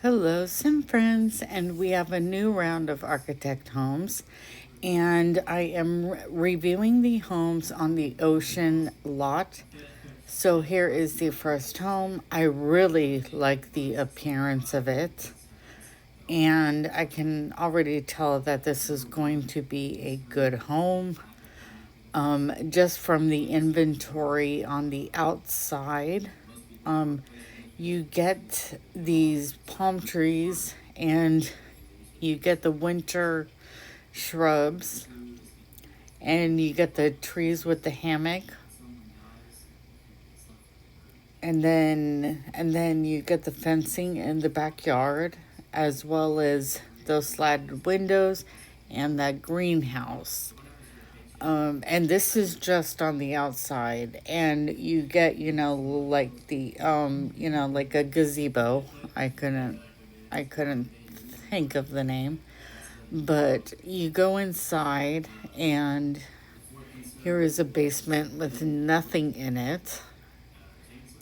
Hello, Sim friends, and we have a new round of architect homes. And I am reviewing the homes on the ocean lot. So here is the first home. I really like the appearance of it, and I can already tell that this is going to be a good home. Just from the inventory on the outside, um, you get these palm trees and you get the winter shrubs and you get the trees with the hammock, and then you get the fencing in the backyard, as well as those slatted windows and that greenhouse. And this is just on the outside, and you get, like like a gazebo. I couldn't think of the name, but you go inside, and here is a basement with nothing in it.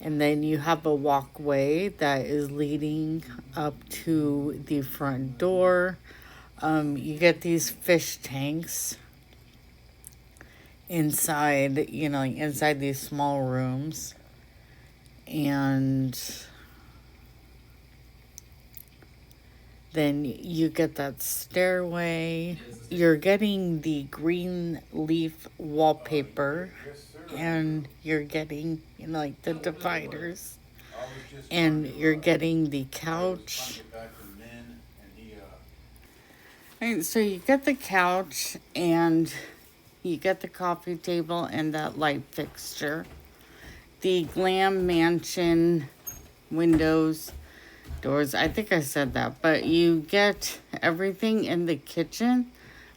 And then you have a walkway that is leading up to the front door. You get these fish tanks inside these small rooms. And then you get that stairway. You're getting the green leaf wallpaper, and you're getting, like the dividers, and you're getting the couch. And so you get the couch, and you get the coffee table and that light fixture. The glam mansion windows, doors. I think I said that, but you get everything in the kitchen.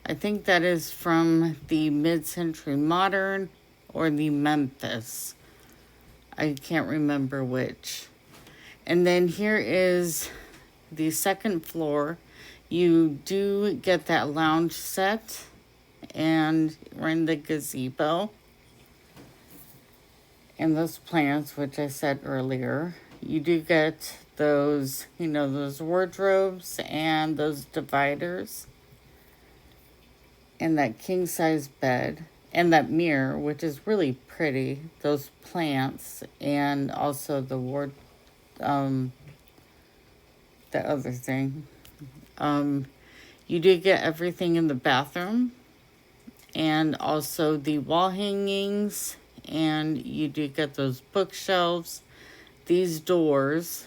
I think that is from the mid-century modern or the Memphis. I can't remember which. And then here is the second floor. You do get that lounge set, and we're in the gazebo and those plants, which I said earlier. You do get those wardrobes and those dividers and that king size bed and that mirror, which is really pretty. Those plants, and also um, the other thing. Um, you do get everything in the bathroom, and also the wall hangings, and you do get those bookshelves, these doors.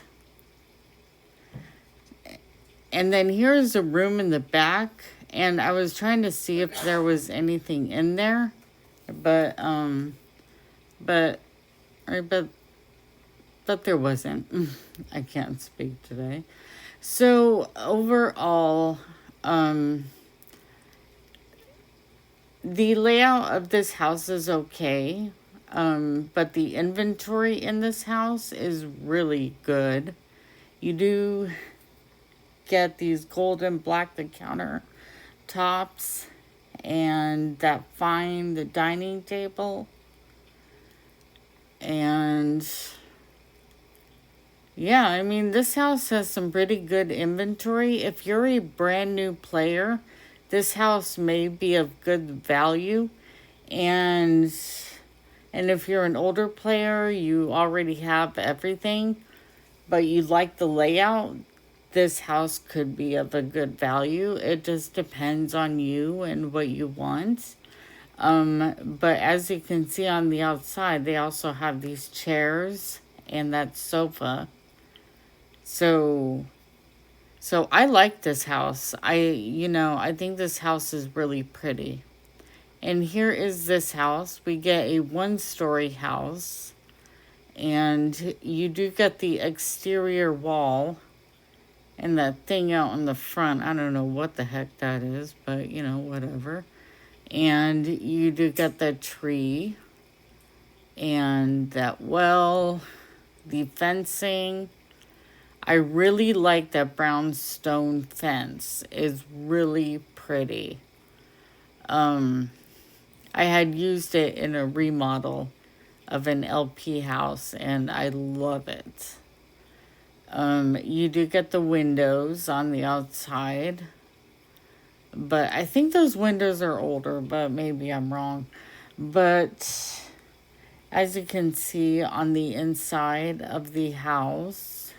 And then here's a room in the back, and I was trying to see if there was anything in there, but but or but there wasn't. I can't speak today. So overall, the layout of this house is okay, but the inventory in this house is really good. You do get these golden black the counter tops, and that fine the dining table, and yeah, I mean, this house has some pretty good inventory. If you're a brand new player, this house may be of good value. And if you're an older player, you already have everything, but you like the layout, this house could be of a good value. It just depends on you and what you want. But as you can see on the outside, they also have these chairs and that sofa. So I like this house. I think this house is really pretty. And here is this house. We get a one-story house, and you do get the exterior wall and that thing out in the front. I don't know what the heck that is, but whatever. And you do get the tree and that well, the fencing. I really like that brownstone fence. It's really pretty. I had used it in a remodel of an LP house, and I love it. You do get the windows on the outside, but I think those windows are older, but maybe I'm wrong. But as you can see on the inside of the house,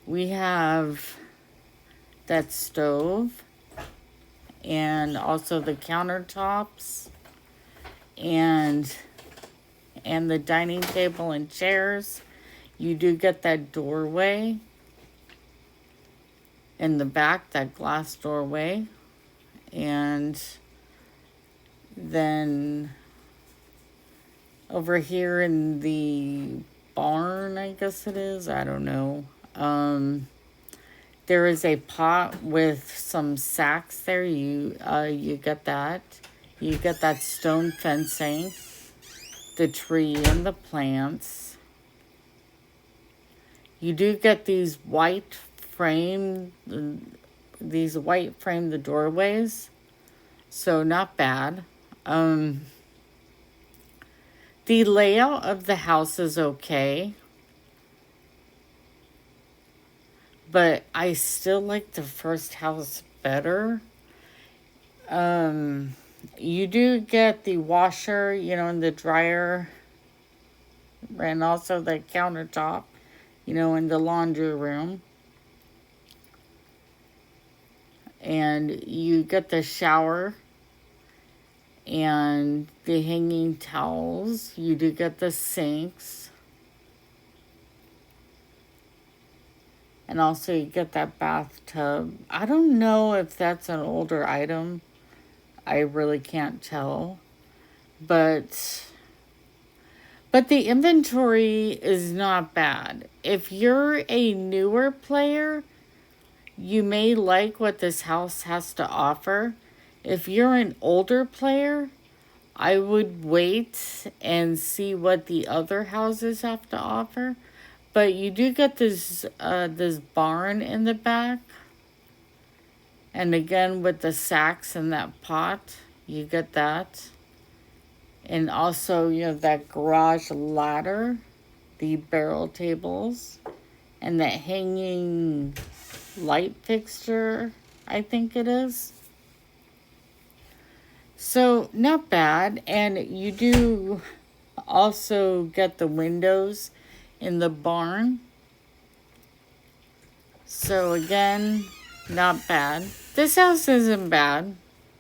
we have that stove and also the countertops and the dining table and chairs. You do get that doorway in the back, that glass doorway. And then over here in the barn, I guess it is, I don't know. There is a pot with some sacks there. You get that. You get that stone fencing, the tree and the plants. You do get these white framed the doorways, so not bad. The layout of the house is okay, but I still like the first house better. You do get the washer, and the dryer, and also the countertop, in the laundry room. And you get the shower and the hanging towels. You do get the sinks. And also you get that bathtub. I don't know if that's an older item. I really can't tell. But the inventory is not bad. If you're a newer player, you may like what this house has to offer. If you're an older player, I would wait and see what the other houses have to offer. But you do get this barn in the back. And again, with the sacks and that pot, you get that. And also, that garage ladder, the barrel tables, and that hanging light fixture, I think it is. So, not bad. And you do also get the windows in the barn. So, again, not bad. This house isn't bad,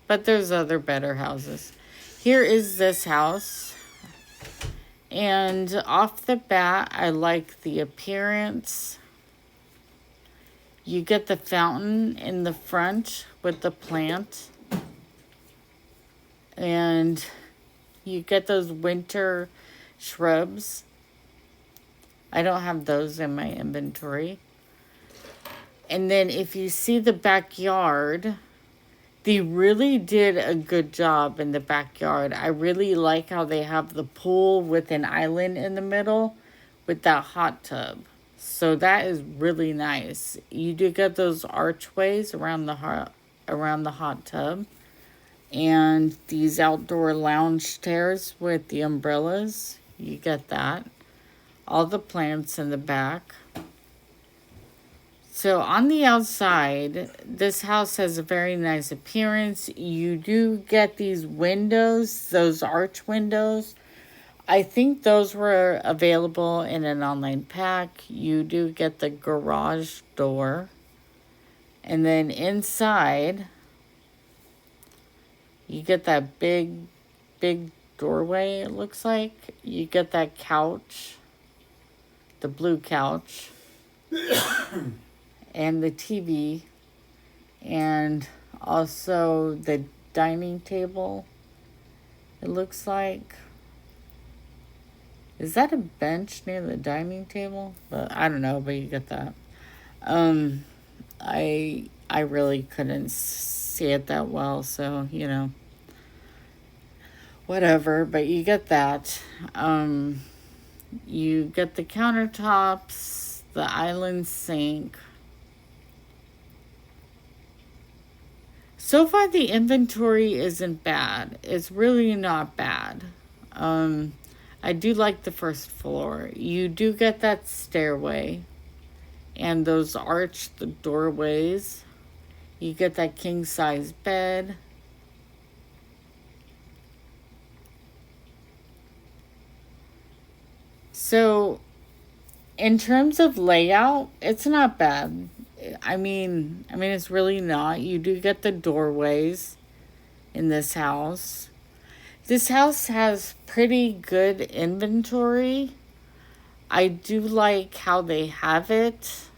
but there's other better houses. Here is this house. And off the bat, I like the appearance. You get the fountain in the front with the plant. And you get those winter shrubs. I don't have those in my inventory. And then if you see the backyard, they really did a good job in the backyard. I really like how they have the pool with an island in the middle with that hot tub. So that is really nice. You do get those archways around the hot tub. And these outdoor lounge chairs with the umbrellas. You get that. All the plants in the back. So on the outside, this house has a very nice appearance. You do get these windows, those arch windows. I think those were available in an online pack. You do get the garage door. And then inside, you get that big doorway, it looks like. You get that couch, the blue couch. And the TV, and also the dining table, it looks like. Is that a bench near the dining table? But I don't know, but you get that. I really couldn't see it that well, so, whatever, but you get that. You get the countertops, the island sink. So far, the inventory isn't bad. It's really not bad. I do like the first floor. You do get that stairway. and those arched doorways. You get that king size bed. So, in terms of layout, it's not bad. I mean, it's really not. You do get the doorways in this house. This house has pretty good inventory. I do like how they have it.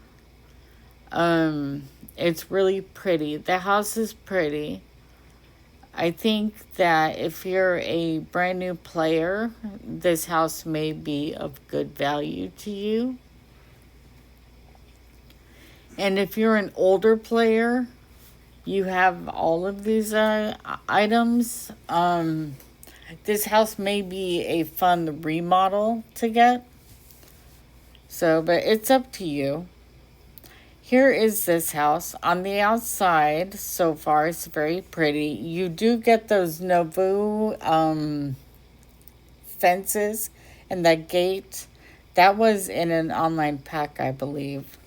It's really pretty. The house is pretty. I think that if you're a brand new player, this house may be of good value to you. And if you're an older player, you have all of these items. This house may be a fun remodel to get. So, but it's up to you. Here is this house. On the outside, so far, it's very pretty. You do get those Novu fences and that gate. That was in an online pack, I believe.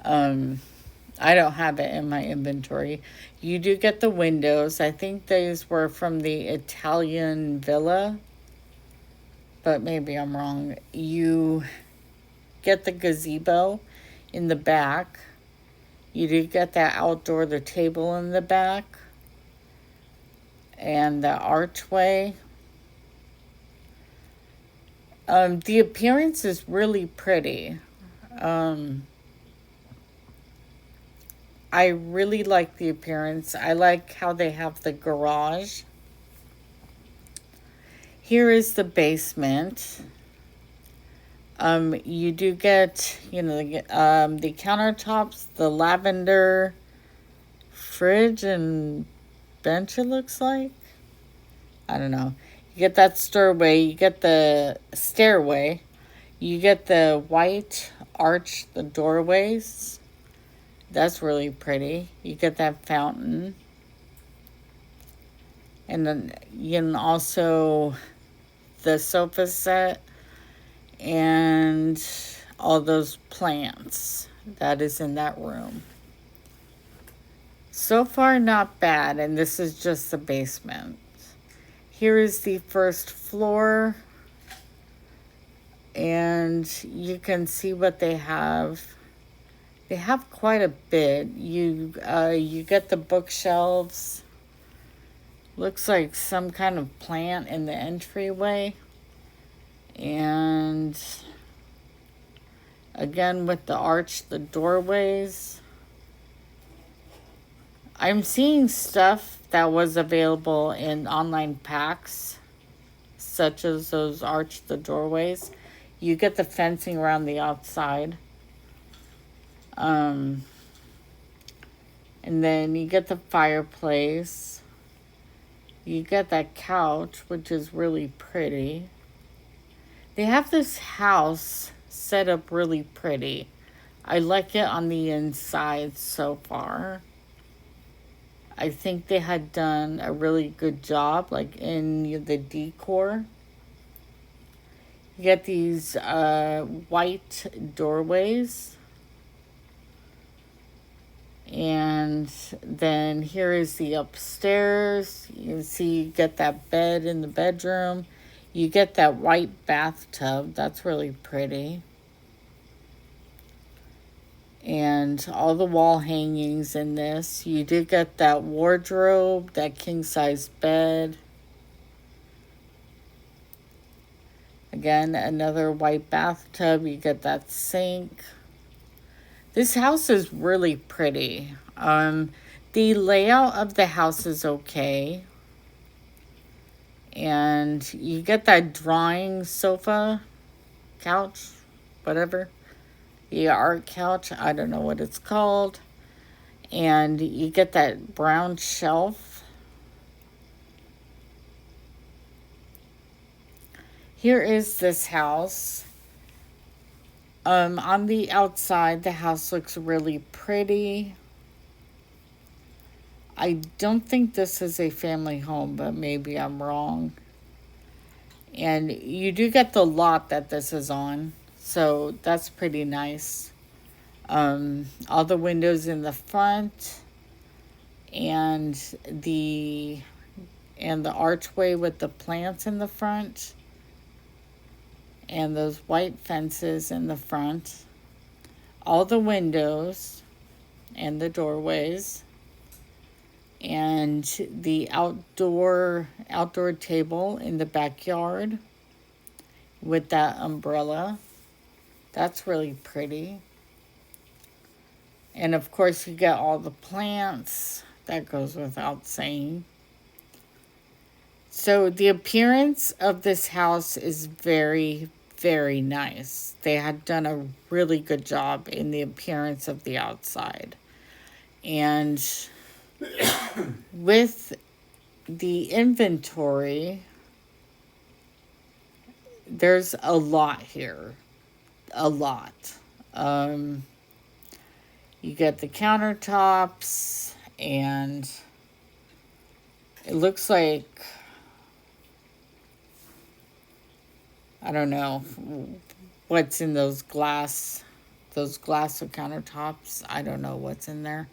I don't have it in my inventory. You do get the windows. I think these were from the Italian villa, but maybe I'm wrong. You get the gazebo in the back. You do get that the table in the back, and the archway. The appearance is really pretty. I really like the appearance. I like how they have the garage. Here is the basement. You do get, the countertops, the lavender fridge and bench, it looks like. I don't know. You get that stairway. You get the stairway. You get the white arch, the doorways. That's really pretty. You get that fountain. And then you can also the sofa set and all those plants that is in that room. So far, not bad, and this is just the basement. Here is the first floor, and you can see what they have. They have quite a bit. You get the bookshelves. Looks like some kind of plant in the entryway. And again with the arch, the doorways. I'm seeing stuff that was available in online packs, such as those arch the doorways. You get the fencing around the outside. And then you get the fireplace. You get that couch, which is really pretty. They have this house set up really pretty. I like it on the inside so far. I think they had done a really good job, like in the decor. You get these white doorways. And then here is the upstairs. You can see you get that bed in the bedroom. You get that white bathtub. That's really pretty. And all the wall hangings in this. You do get that wardrobe, that king-size bed. Again, another white bathtub. You get that sink. This house is really pretty. The layout of the house is okay. And you get that drawing sofa, couch, whatever. The art couch, I don't know what it's called. And you get that brown shelf. Here is this house. On the outside, the house looks really pretty. I don't think this is a family home, but maybe I'm wrong. And you do get the lot that this is on, so that's pretty nice. All the windows in the front and the archway with the plants in the front and those white fences in the front. All the windows and the doorways and the outdoor table in the backyard with that umbrella. That's really pretty. And of course, you get all the plants. That goes without saying. So, the appearance of this house is very, very nice. They had done a really good job in the appearance of the outside. And with the inventory, there's a lot here. A lot. You get the countertops, and it looks like, I don't know what's in those glass countertops. I don't know what's in there.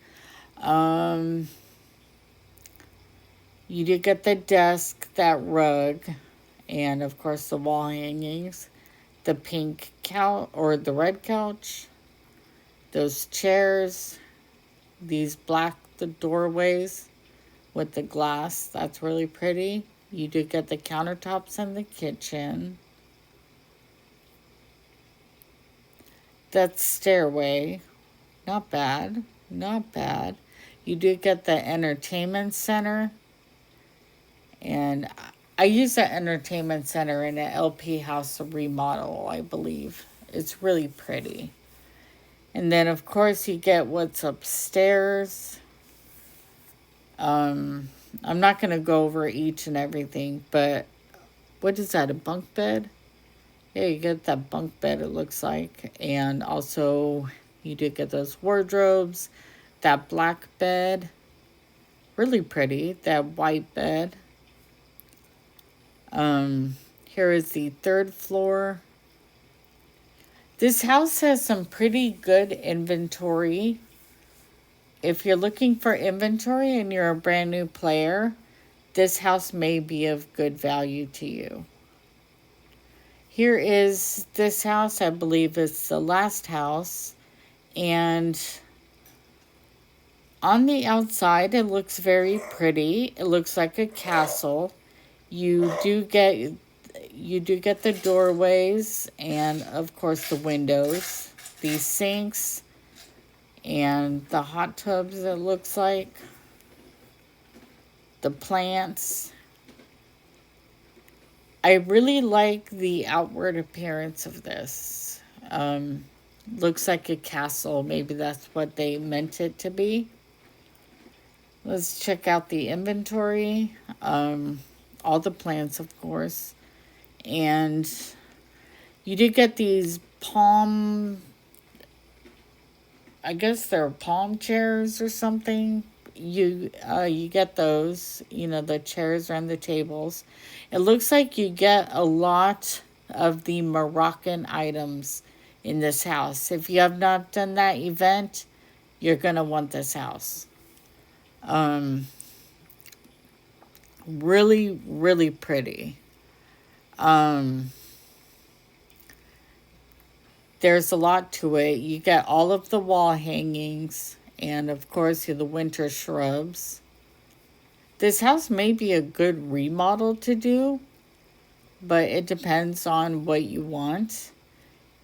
You do get the desk, that rug, and of course the wall hangings, the pink couch or the red couch, those chairs, these black the doorways with the glass. That's really pretty. You do get the countertops in the kitchen. That stairway, not bad, not bad. You do get the entertainment center. And I use that entertainment center in an LP house remodel, I believe. It's really pretty. And then, of course, you get what's upstairs. I'm not going to go over each and everything, but what is that, a bunk bed? Yeah, you get that bunk bed, it looks like. And also, you do get those wardrobes, that black bed. Really pretty, that white bed. Here is the third floor. This house has some pretty good inventory. If you're looking for inventory and you're a brand new player, this house may be of good value to you. Here is this house. I believe it's the last house. And on the outside, it looks very pretty. It looks like a castle. You do get the doorways and of course the windows, these sinks and the hot tubs, it looks like, the plants. I really like the outward appearance of this. Looks like a castle. Maybe that's what they meant it to be. Let's check out the inventory. All the plants, of course. And you did get these I guess they're palm chairs or something. You get those, the chairs and the tables. It looks like you get a lot of the Moroccan items in this house. If you have not done that event, you're going to want this house. Really, really pretty. There's a lot to it. You get all of the wall hangings and, of course, the winter shrubs. This house may be a good remodel to do, but it depends on what you want.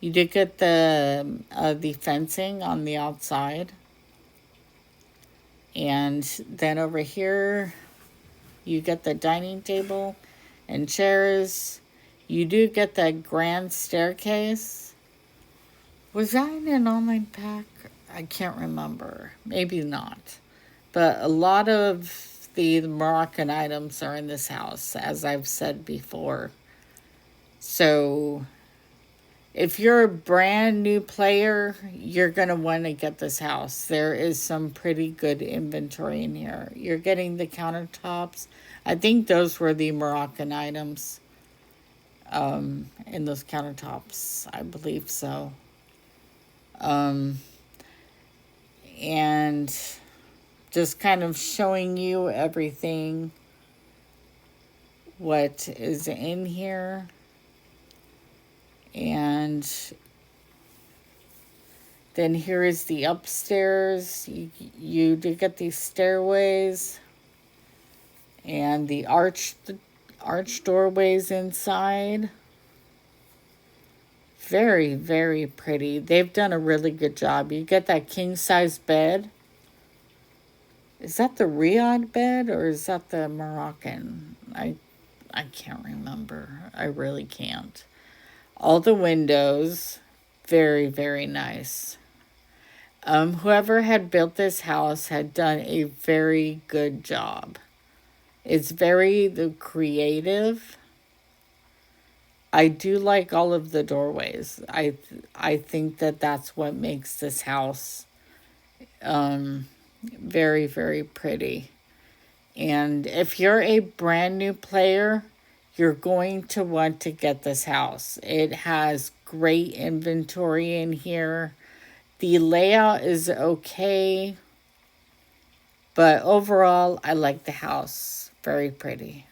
You did get the fencing on the outside. And then over here, you get the dining table and chairs. You do get that grand staircase. Was that in an online pack? I can't remember. Maybe not. But a lot of the Moroccan items are in this house, as I've said before. So if you're a brand new player, you're going to want to get this house. There is some pretty good inventory in here. You're getting the countertops. I think those were the Moroccan items in those countertops. I believe so. and just kind of showing you everything what is in here. And then here is the upstairs. You do get these stairways and the arch doorways inside. Very, very pretty. They've done a really good job. You get that king size bed. Is that the Riyadh bed or is that the Moroccan? I can't remember. I really can't. All the windows, very, very nice. Whoever had built this house had done a very good job. It's very creative. I do like all of the doorways. I think that that's what makes this house very, very pretty. And if you're a brand new player, you're going to want to get this house. It has great inventory in here. The layout is okay, but overall, I like the house. Very pretty.